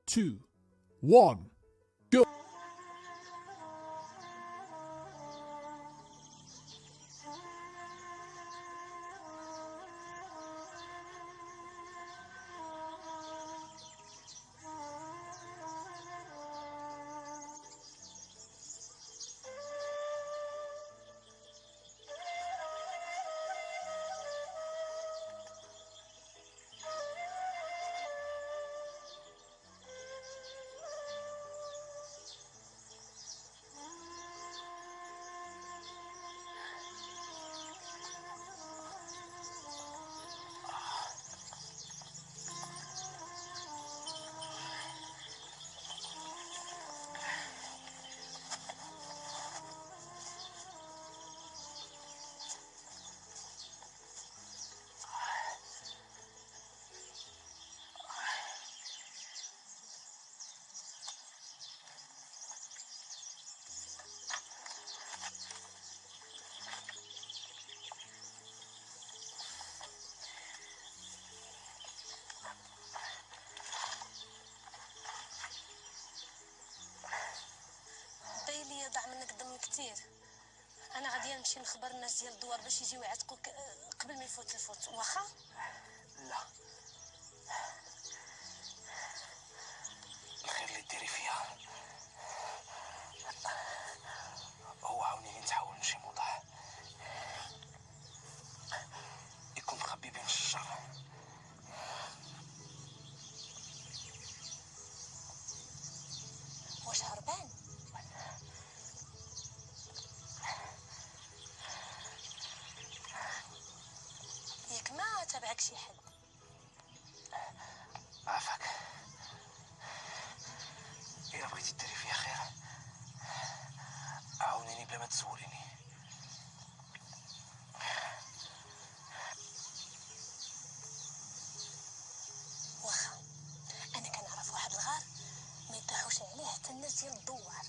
2, 1, go! بايلي ضاع منك دم كتير. انا غادي نمشي نخبر الناس ديال الدوار باش يجيو يعتقوك قبل ما يفوت الفوت، واخا؟ لا، الخير اللي ديري فيها هو عاونيني نتحول من شي موضع يكون مخبي بين الشجر. واش هربان؟ ياك ما تابعك شي حد؟ عافاك، إلا بغيتي ديري فيها خير عاونيني بلا ما تسوليني. واخا، انا كنعرف واحد الغار ما يطيحوش عليه حتى الناس ديال الدوار.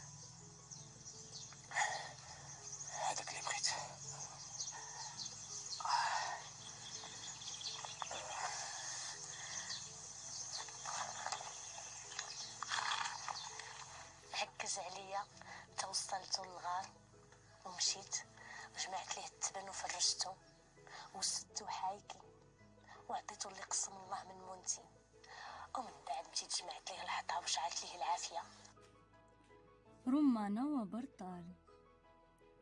هذاك اللي بغيت. عكز عليا توصلت للغار ومشيت وجمعت ليه التبن وفرشته وسدتو حايكي وعطيتو اللي قسم الله من مونتي، ومن بعد مشيت جمعت ليه الحطاب وشعلت ليه العافيه. رمانة وبرطال.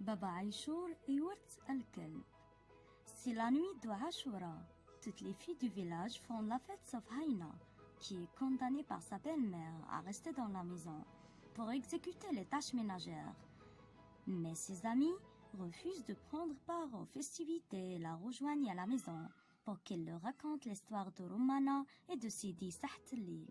بابا عيشور يورث الكلب. C'est la nuit de Ashura. Toutes les filles du village font la fête sauf Haina, qui est condamnée par sa belle-mère à rester dans la maison pour exécuter les tâches ménagères. Mais ses amis refusent de prendre part aux festivités et la rejoignent à la maison pour qu'elle leur raconte l'histoire de Romana et de Sidi Sahtelil.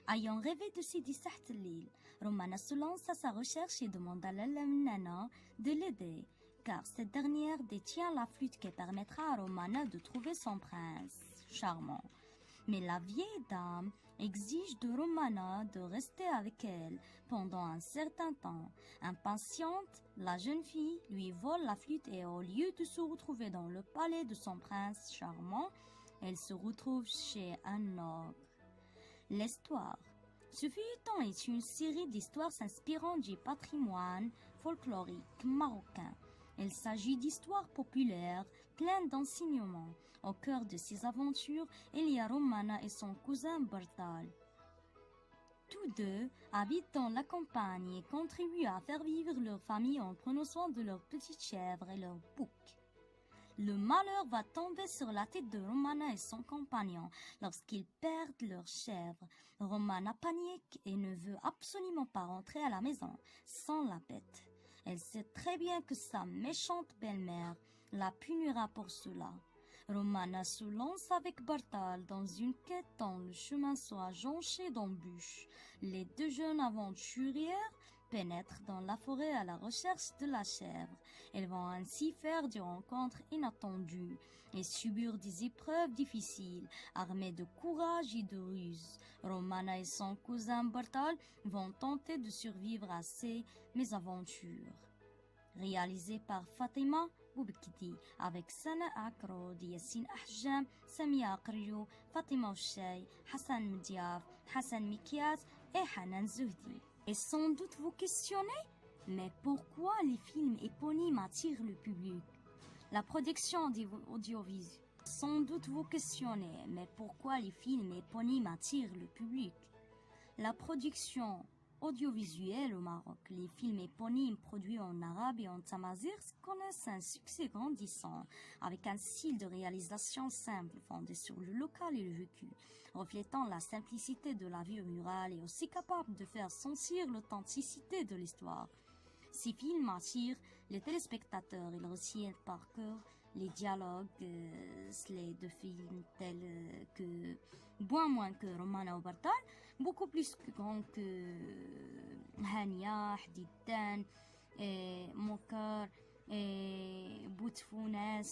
Ayant rêvé de Sidi Sahtelil, Romana se lance à sa recherche et demande à Lalamnana de l'aider, car cette dernière détient la flûte qui permettra à Romana de trouver son prince charmant. Mais la vieille dame exige de Romana de rester avec elle pendant un certain temps. Impatiente, la jeune fille lui vole la flûte et au lieu de se retrouver dans le palais de son prince charmant, elle se retrouve chez un ogre. L'histoire. Ce feuilleton est une série d'histoires s'inspirant du patrimoine folklorique marocain. Il s'agit d'histoires populaires, pleines d'enseignements. Au cœur de ces aventures, il y a Romana et son cousin Bartal. Tous deux habitent dans la campagne et contribuent à faire vivre leur famille en prenant soin de leurs petites chèvres et leurs boucs. Le malheur va tomber sur la tête de Romana et son compagnon lorsqu'ils perdent leurs chèvres. Romana panique et ne veut absolument pas rentrer à la maison sans la bête. Elle sait très bien que sa méchante belle-mère la punira pour cela. Romana se lance avec Bartal dans une quête dont le chemin soit jonché d'embûches. Les deux jeunes aventurières pénètrent dans la forêt à la recherche de la chèvre. Elles vont ainsi faire des rencontres inattendues et subir des épreuves difficiles, armées de courage et de ruse. Romana et son cousin Bartal vont tenter de survivre à ces mésaventures. Réalisé par Fatima بوبكدي avec سناء عكرود ياسين أحجام سمية قريو فاطمة وشاي حسن مدياف حسن مكياس et Hanan Zohdi. Et sans doute vous questionnez, mais pourquoi les films éponymes attirent le public? La production audiovisuelle. Sans doute vous questionnez, mais pourquoi les films éponymes attirent le public? La production audiovisuelle au Maroc. Les films éponymes produits en arabe et en tamazight connaissent un succès grandissant, avec un style de réalisation simple, fondé sur le local et le vécu, reflétant la simplicité de la vie rurale et aussi capable de faire sentir l'authenticité de l'histoire. Ces films attirent les téléspectateurs, ils retiennent par cœur les dialogues, les deux films tels que moins que Romana ou Bartal, beaucoup plus grands que Hania, Hadidan, Mokar, Boutfounes,